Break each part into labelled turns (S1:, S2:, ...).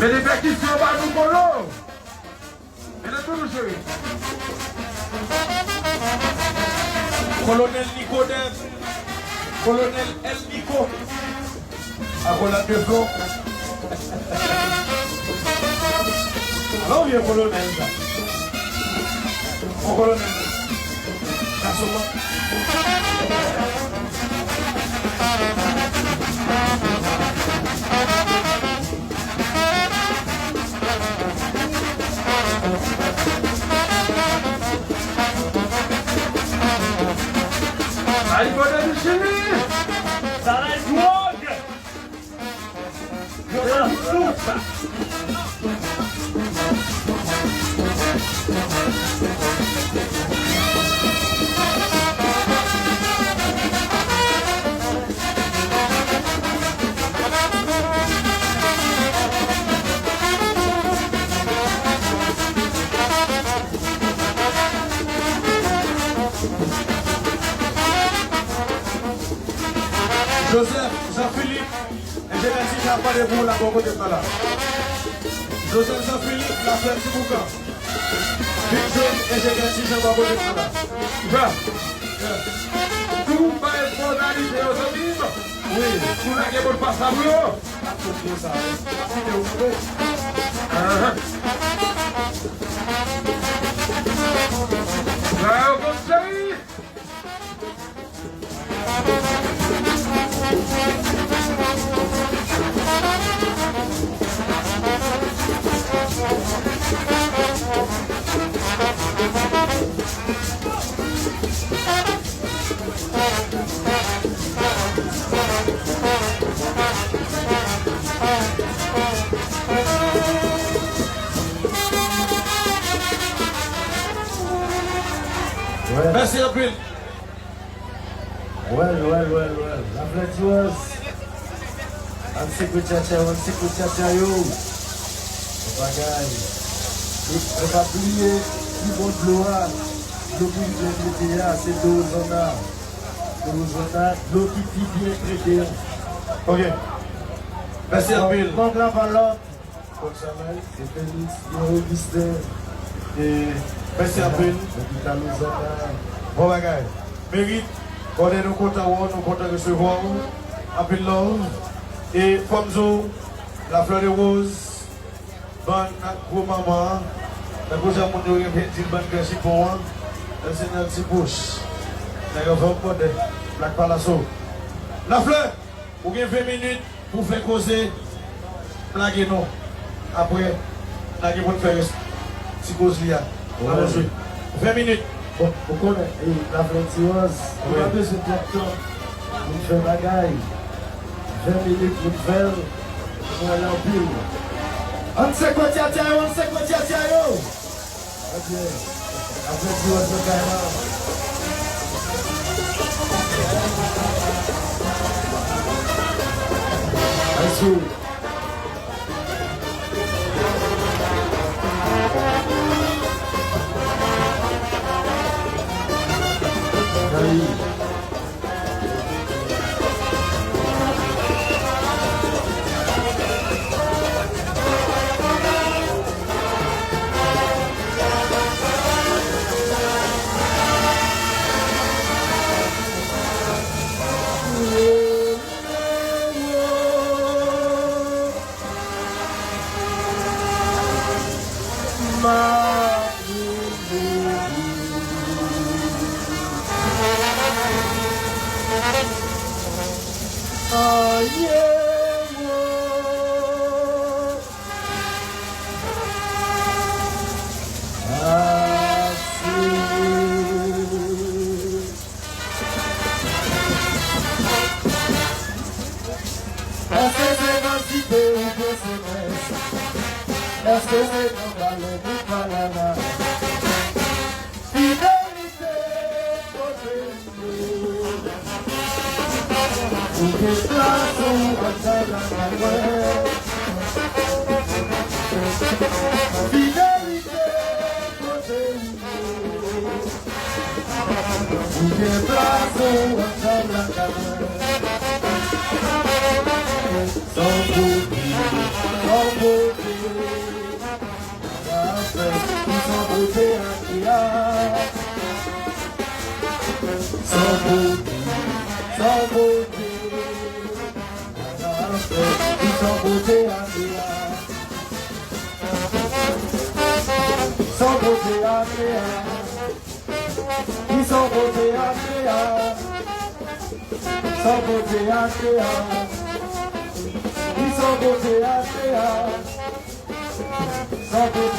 S1: Mais les percussions, bah nous polo. Et là, tout le chéri.
S2: Colonel Nicodème. Colonel El Nico. À Roland de Flon. Alors, il y a colonel là. Mon colonel.
S1: Allez, bonne du chéri.
S3: Ça va être drogue. Je la soupe.
S2: Joseph, Jean-Philippe, et j'ai dit qu'il n'y a pas de boule là, bon côté de là. Joseph, Jean-Philippe, la flemme du boucan. Victor, et j'ai dit qu'il n'y a pas de côté de là.
S1: Va. Tout va être modalité aux amis.
S2: Oui.
S1: Tout n'a qu'à pas ça pour eux.
S2: C'est ça.
S1: Va au bon chéri.
S2: Merci un peu.
S4: Well. La flétueuse. On s'écoute tcha yo. Bagaille. On va plier. Du bon de l'eau. L'eau qui vient de là, c'est l'eau zona. L'eau qui bien traitée.
S2: Ok. Merci un peu.
S4: Manque la valeur. Comme ça, c'est Félix, Augustin. Et
S2: Merci un peu. Bon bagaille. Mérite. On est nous contents de recevoir. Un peu de love. Et Pomzo, la fleur de rose. Bonne pour maman. La gauche à mon dieu, il bonne cachée pour moi. C'est un petit bouche. Nous avons fait de Black Palasso. La fleur, vous avez 20 minutes pour faire causer. Blaguez nous. Après, blaguez pour faire petit cause là. 20 minutes.
S4: Pourquoi la flétueuse, on a besoin de temps pour faire bagaille. 20 minutes pour faire, on va aller en pile. On sait quoi tiens yo. Ok, la flétueuse de Kaira. Merci. Est-ce que c'est dans la lune palana? Fidélité, côté nous. Ou que place ou dans la main. Fidélité, côté nous. Ou que place ou dans la main. Sans bouger, sans bouger. sans beauté, ils sont beauté sans beauté ils sont beauté sans beauté ils sont beauté sans beauté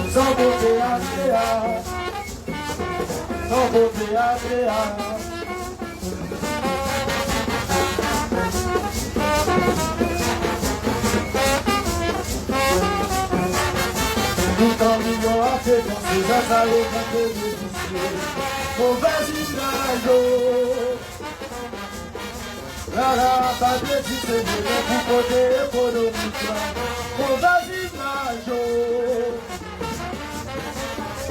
S4: sans beauté sans beauté tout en millions à fait penser à ça les cafés de lycée mon voisinage la pas de si c'est bien pour côté économique mon voisinage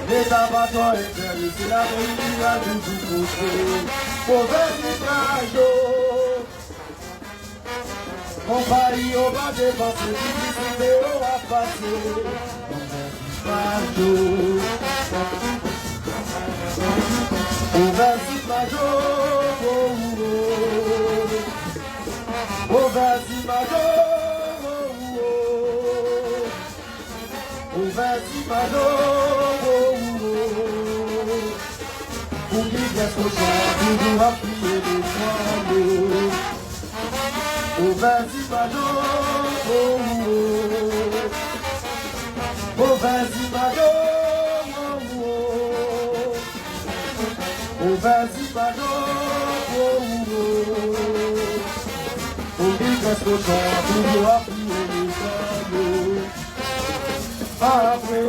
S4: les abattoirs éternels c'est la meilleure du tout côté mon voisinage mon pays on va dépenser l'unicité on va passer au vas-y Majo, au vas-y Majo, au vas-y Majo, pour qui laisse au champ, toujours à prier les joyaux. Au vas-y Majo, oh vas-y Majo, oh vas-y Majo, oh dit qu'est-ce que j'en toujours à prier les joyaux. Après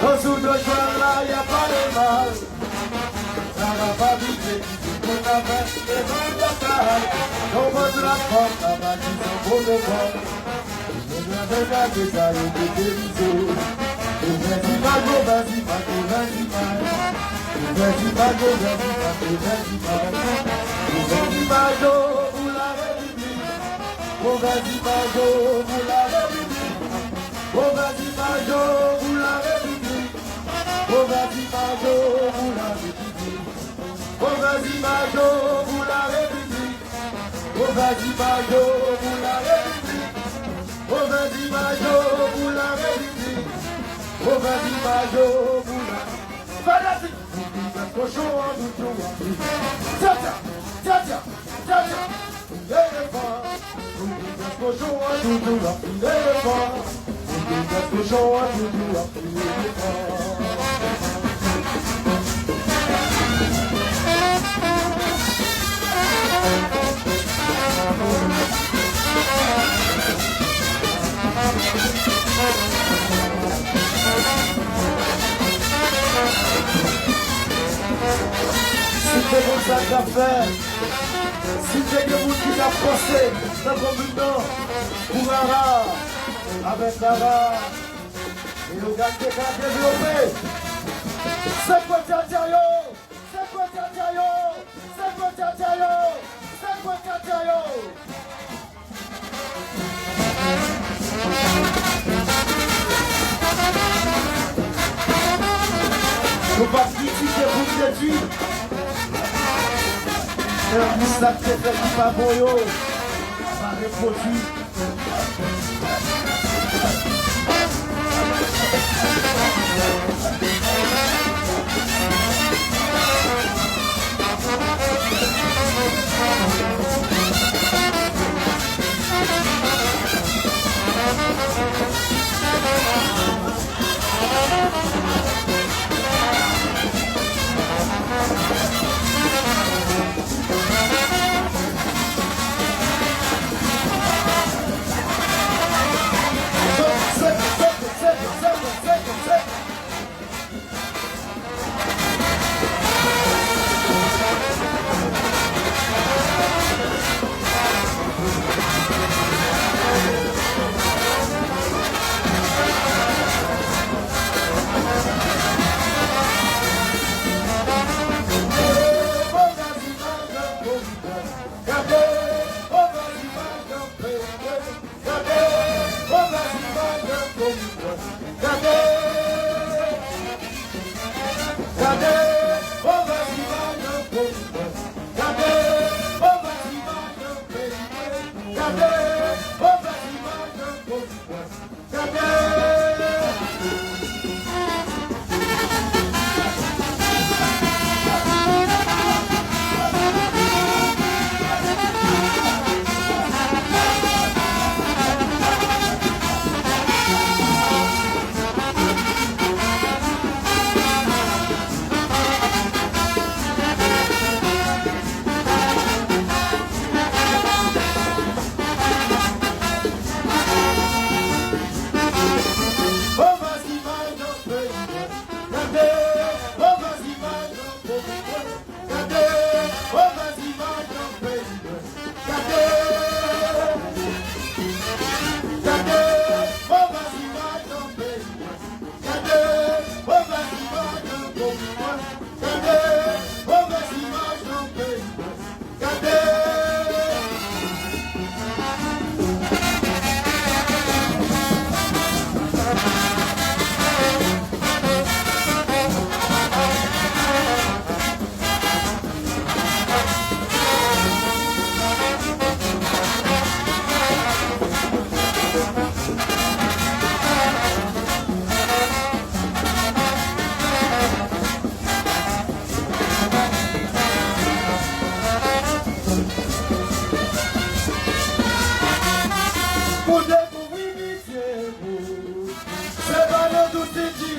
S4: Dans de joie là, y a pas de mal. Ça va pas vite, on a fait des bonnes batailles. On va de la porte, la balle qui sont beaux de bord. Je viens de garder ça, il est délisé. Vas-y, Mago, vas-y, Mago, vas-y, Mago. Vas-y, Mago, vas-y, Mago, vas-y, Mago. Vas-y, Mago, pour la République. Oh, vas-y, Mago, pour la République. Oh, vas-y, Mago, pour la République. Oh, vas-y, Mago, pour la République. Oh, vas-y, Mago, pour la République. Oh, vas-y, Mago, pour la République. Oh, vas-y, Mago, pour la République. Oh, vas-y, Mago, pour la République. Cochon en bouton, tiens, tiens, tiens, tiens, tiens, tiens, l'éléphant. Cochon en bouton, l'éléphant. Cochon en bouton, l'éléphant. C'est comme ça qu'a fait. Si c'est que vous qui l'a pensé, dans le communant, pour Lara, avec Lara, et le gars qui a développé. C'est quoi Tatiayo? C'est quoi Tatiayo? C'est quoi Tatiayo? C'est quoi Tatiayo? Faut pas critiquer pour déduire. Et en plus, ça fait qui pas bon yo, ça reproduit.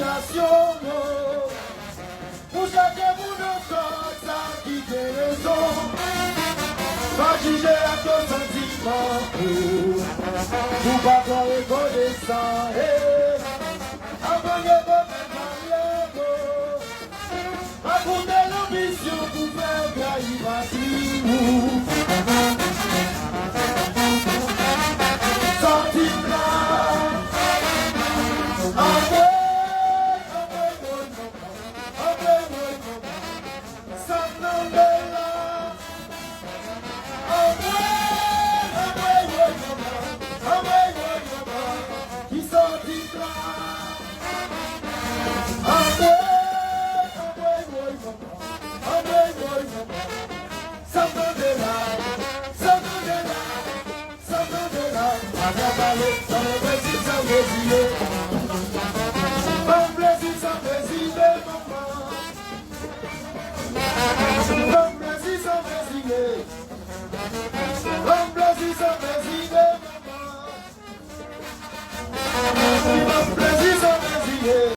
S4: inspiration. Pour chacun pour nos corps, ça qui fait raison. Pas juger à ton sentiment. Pour pas voir les connaissants. Abonnez votre mariage. Racontez l'ambition pour faire gagner ma vie. Sortir là.